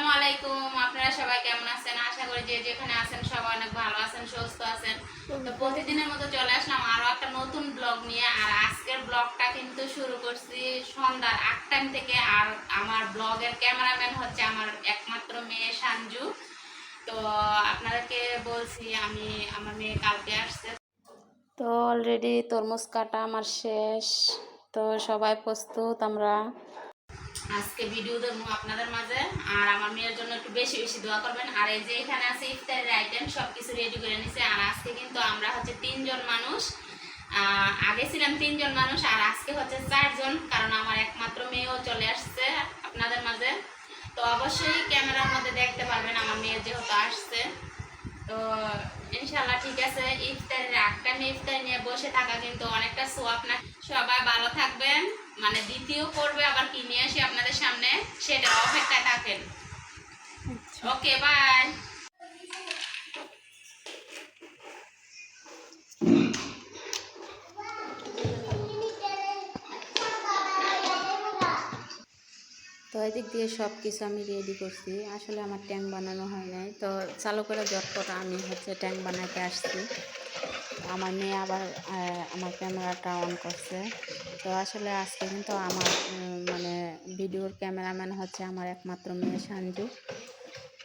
আসসালামু আলাইকুম। আপনারা সবাই কেমন আছেন? আশা করি যে যেখানে আছেন সবাই অনেক ভালো আছেন, সুস্থ আছেন। তো প্রতিদিনের মতো চলে আসলাম আরো একটা নতুন ব্লগ নিয়ে। আর আজকের ব্লগটা কিন্তু শুরু করছি সন্ধ্যার 8টা থেকে। আর আমার ব্লগের ক্যামেরাম্যান হচ্ছে আমার একমাত্র মেয়ে সানজু। তো আপনাদেরকে বলছি আমার মেয়ে কালকে আসছে। তো অলরেডি তরমুজ কাটা আমার শেষ। তো সবাই প্রস্তুত আমরা আজকে ভিডিও দেবো আপনাদের মাঝে। আর আমার মেয়ের জন্য একটু বেশি বেশি দোয়া করবেন। আর এই যে এখানে আছে ইফতারের আইটেম, সব কিছু রেডি করে নিছে। আর আজকে কিন্তু আমরা হচ্ছে 3জন মানুষ। আগে ছিলাম 3জন মানুষ, আর আজকে হচ্ছে 4জন, কারণ আমার একমাত্র মেয়েও চলে আসছে আপনাদের মাঝে। তো অবশ্যই ক্যামেরার মধ্যে দেখতে পারবেন আমার মেয়ে যেহেতু আসছে। তো ইনশাল্লাহ ঠিক আছে। ইফতারের একটা ইফতার নিয়ে বসে থাকা কিন্তু অনেকটা সোয়াব না। সবাই ভালো থাকবেন। মানে দ্বিতীয় পর্বে আবার কি নিয়ে আসি আপনাদের সামনে সেটা অপেক্ষায় থাকেন। ওকে, বাই। তো এদিক দিয়ে সব কিছু আমি রেডি করছি। আসলে আমার ট্যাঙ্ক বানানো হয় নাই, তো চালু করে ঝটপট আমি হচ্ছে ট্যাঙ্ক বানাতে আসছি। আমার মেয়ে আবার আমার ক্যামেরাটা অন করছে। তো আসলে আজকে কিন্তু আমার মানে ভিডিওর ক্যামেরাম্যান হচ্ছে আমার একমাত্র মেয়ে সানজু।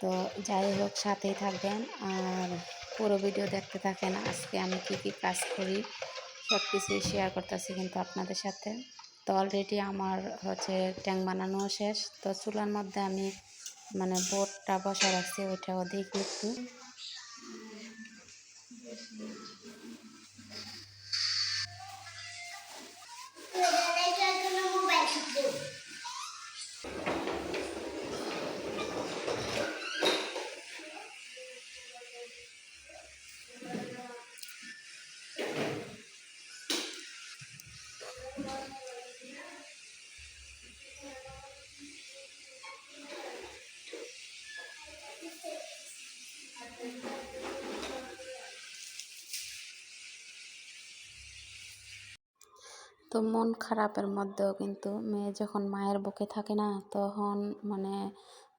তো যাই হোক, সাথেই থাকবেন আর পুরো ভিডিও দেখতে থাকেন। আজকে আমি কি কি কাজ করি সব কিছুই শেয়ার করতেছি কিন্তু আপনাদের সাথে। তো অলরেডি আমার হচ্ছে ট্যাঙ্ক বানানো শেষ। তো চুলার মধ্যে আমি মানে বোটটা বসা রাখছি, ওইটাও দেখি একটু। তো মন খারাপের মধ্যেও কিন্তু মেয়ে যখন মায়ের বুকে থাকে না, তখন মানে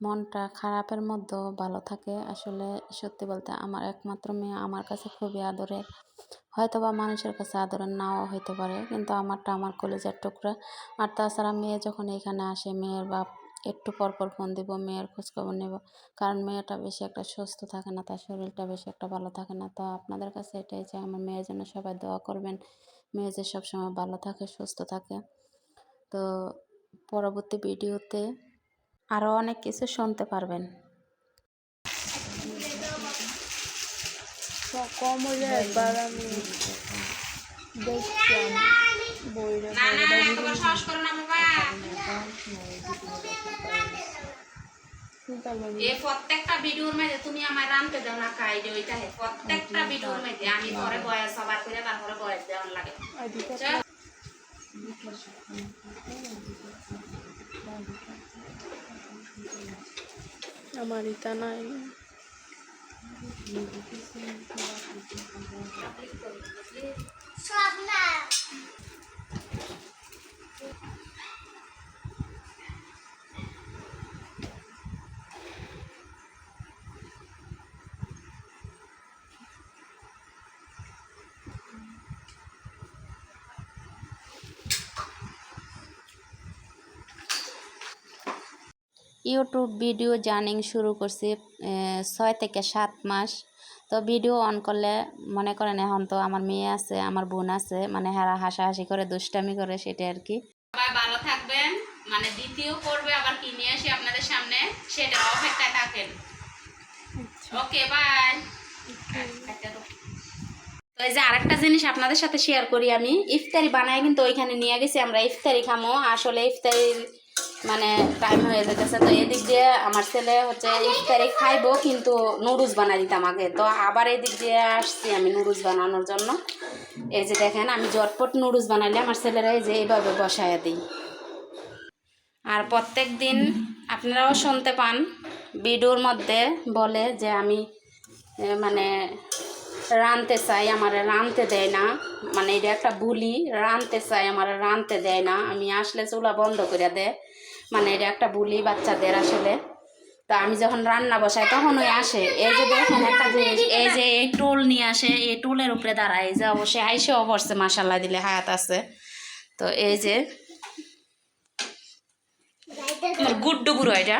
মনটা খারাপের মধ্যেও ভালো থাকে। আসলে সত্যি বলতে আমার একমাত্র মেয়ে আমার কাছে খুবই আদরের। হয়তো বা মানুষের কাছে আদরের নাও হইতে পারে, কিন্তু আমারটা আমার কলেজের টুকরা। আর তাছাড়া মেয়ে যখন এখানে আসে, মেয়ের বাপ একটু পর পর ফোন দিব, মেয়ের খোঁজখবর নেব। কারণ মেয়েটা বেশি একটা সুস্থ থাকে না, তার শরীরটা বেশি একটা ভালো থাকে না। তো আপনাদের কাছে এটাই যে আমার মেয়ের জন্য সবাই দোয়া করবেন, মেয়ে যে সবসময় ভালো থাকে, সুস্থ থাকে। তো পরবর্তী ভিডিওতে আরও অনেক কিছু শুনতে পারবেন। কম হলে একবার আমি দেখছিলাম বইরে প্রত্যেকটা ভিডিওর মধ্যে তুমি আমার রানতে দাও না খাই যে ওইটা প্রত্যেকটা ভিডিওর মধ্যে আমি পরে বয়স সবার করে তারপরে বয়স দেওয়ার লাগে। আমার ইটা নাই। ইউটিউব ভিডিও জার্নিং শুরু করছি 6 থেকে 7 মাস। তো ভিডিও অন করলে মনে করেন এখন তো আমার মেয়ে আছে, আমার বোন আছে, মানে হারা হাসাহাসি করে দুষ্টামি করে, সেটা আর কি। সবাই ভালো থাকবেন। মানে দ্বিতীয় পর্বে আবার কি নিয়ে আসি আপনাদের সামনে সেটা অপেক্ষায় থাকেন। ওকে, বাই। তো এই যে আরেকটা জিনিস আপনাদের সাথে শেয়ার করি, আমি ইফতারি বানাই কিন্তু ওইখানে নিয়ে গেছি আমরা ইফতারি খামো। আসলে ইফতারির মানে টাইম হয়ে যেতেছে। তো এদিক দিয়ে আমার ছেলে হচ্ছে ইফতারি খাইবো, কিন্তু নুডলস বানাই দিতাম আগে। তো আবার এদিক দিয়ে আসছি আমি নুডলস বানানোর জন্য। এই যে দেখেন, আমি ঝটপট নুডলস বানাইলে আমার ছেলেরা এই যে এইভাবে বসায় দিই। আর প্রত্যেক দিন আপনারাও শুনতে পান ভিডিওর মধ্যে বলে যে আমি মানে রানতে চাই, আমার রানতে দেয় না। মানে এটা একটা বুলি, রানতে চাই আমার রানতে দেয় না, আমি আসলে চুলা বন্ধ করে দেয়। মানে এটা একটা বুলি বাচ্চাদের আসলে। তা আমি যখন রান্না বসাই তখন ওই আসে, এই যে দেখেন একটা জিনিস, এই যে এই টোল নিয়ে আসে, এই টোলের উপরে দাঁড়ায়, এই যে অবশ্যই আইসেও পড়ছে, মাসাল্লাহ দিলে হায়াত আছে। তো এই যে আমার গুড্ডু বুড়ো এটা,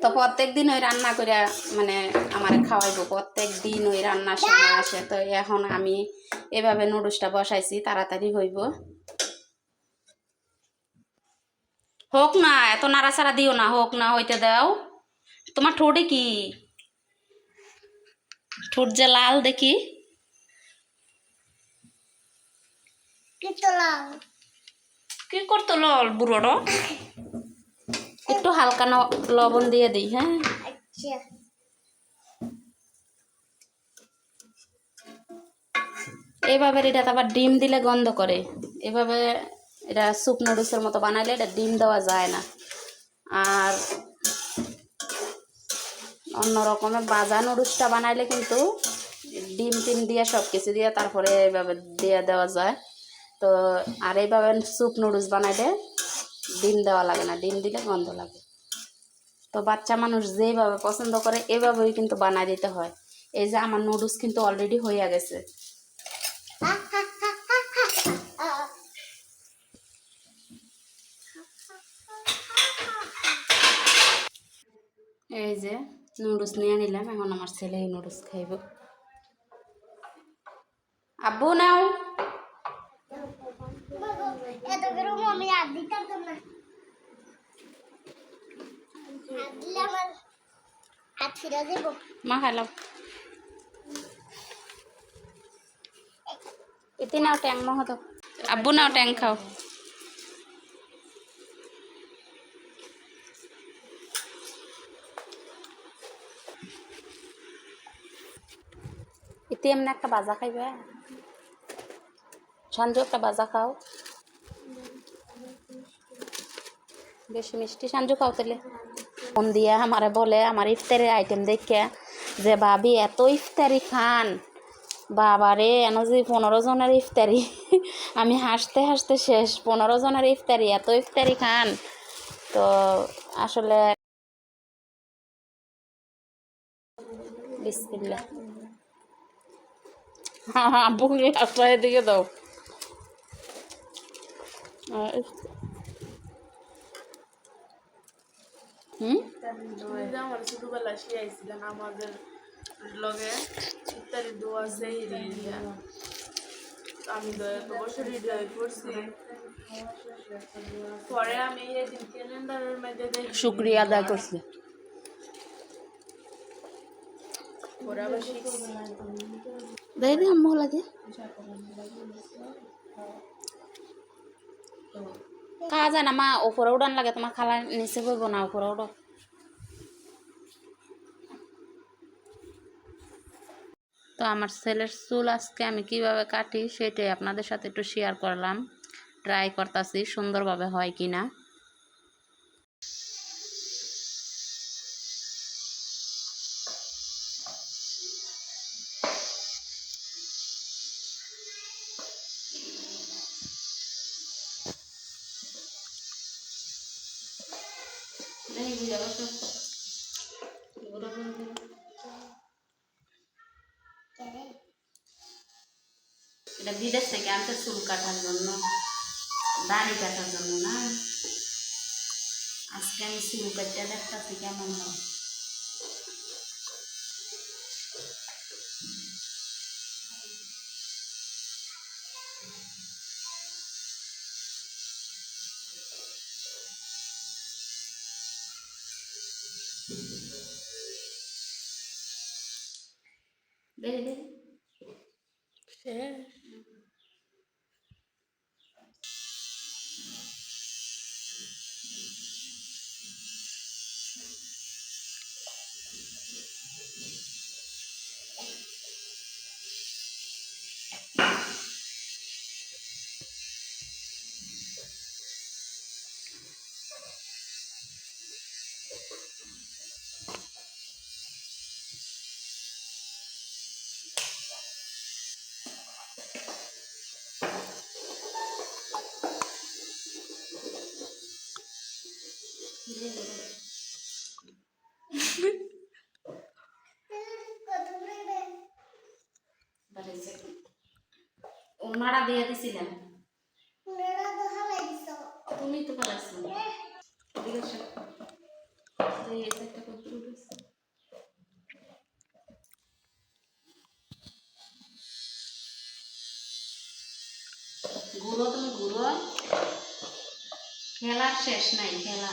তো প্রত্যেক দিন ওই রান্না করে মানে আমার খাওয়াইবো, প্রত্যেক দিন ওই রান্নার সময় আসে। তো এখন আমি এভাবে নুডলসটা বসাইছি, তাড়াতাড়ি হইব। হোক না, এত নাড়াচাড়া দিও না, হোক না, হইতে দাও। তোমার ঠোঁটে কি, ঠোঁট যে লাল দেখি, কি করতো লল বুড়োটা, একটু হালকা লবণ দিয়ে দিই। হ্যাঁ, এইভাবে এটা আবার ডিম দিলে গন্ধ করে, এভাবে এটা স্যুপ নুডলসের মতো বানাইলে এটা ডিম দেওয়া যায় না। আর অন্য রকমের ভাজা নুডলসটা বানাইলে কিন্তু ডিম টিম দিয়ে সব কিছু দিয়ে তারপরে এইভাবে দিয়ে দেওয়া যায়। তো আর এইভাবে স্যুপ নুডলস বানাইলে ডিম দেওয়া লাগে না, ডিম দিলে গন্ধ লাগে। তো বাচ্চা মানুষ যেভাবে পছন্দ করে এভাবেই কিন্তু বানাই দিতে হয়। এই যে আমার নুডলস কিন্তু অলরেডি হয়ে গেছে। এই যে নুডলস নিয়ে নিলাম, এখন আমার ছেলে এই নুডলস খাইব। আব্বু নাও, মা খাইলাম এতে নাও, ট্যাং মহ তো আব্বু নাও, ট্যাং খাও। এতে এমনি একটা বাজা খাইবে, সঞ্জু একটা বাজা খাও, বেশি মিষ্টি সঞ্জু খাও তাহলে। ফোন দিয়ে আমারে বলে আমার ইফতারের আইটেম দেখে যে ভাবি এত ইফতারি খান, বাবারে এন যে 15 জনের ইফতারি। আমি হাসতে হাসতে শেষ, 15 জনের ইফতারি, এত ইফতারি খান। তো আসলে বিসমিল্লাহ, আব্বু গ্লাসটা এদিকে দাও। আমার ছোটবেলায় শিখাইছিলেন আমাদের লগে ইত্যাদি দোয়া সেই আমি তো এত বছর হৃদয় করছি। পরে আমি এদিন ক্যালেন্ডারের মধ্যে দেখি শুক্রিয়া আদায় করছি। পরে আবার শিখছি। দেখি আম্মু লাগে খাওয়া যায় না মা, উপরে উড়ান লাগে, তোমার খালা নিচে বইব না, উপরে উঠো। তো আমার ছেলের চুল আজকে আমি কিভাবে কাটি সেটাই আপনাদের সাথে একটু শেয়ার করলাম, ট্রাই করতেছি সুন্দরভাবে হয় কি না। এটা বিদেশ থেকে আনতে চুল কাটার জন্য, দাড়ি কাটার জন্য না। আজকে আমি চুল কাটতে দেখতেছি কেমন হয়। দেখি দেখি দিয়ে দিছিলাম তুমি তো পালাইছো এদিকে আসো। এই একটা কত উঠেছে ঘুরো তুমি ঘুরো খেলার শেষ নাই খেলা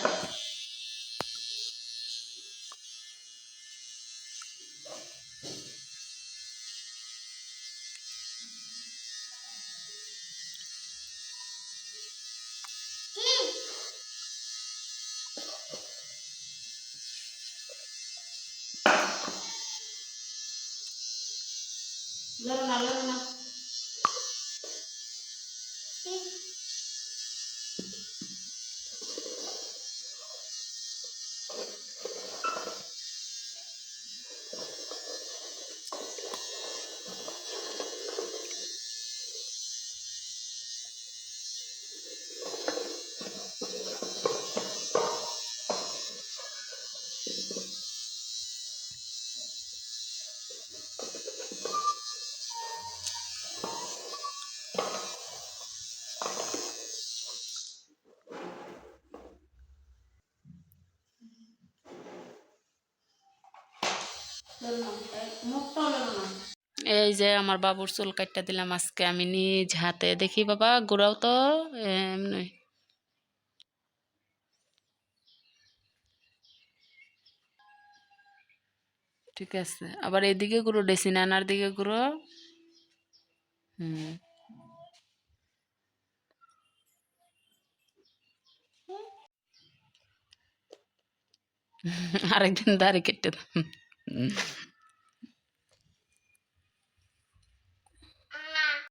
লড়ো না এই যে আমার বাবুর চুল কাটটা দিলাম আজকে আমি নিজ হাতে দেখি বাবা ঘোরাও তো এমনি ঠিক আছে আবার এদিকে ঘুরো ডেসিনানার দিকে ঘুরো হুম আরেকদিন দাড়ি কেটে দাও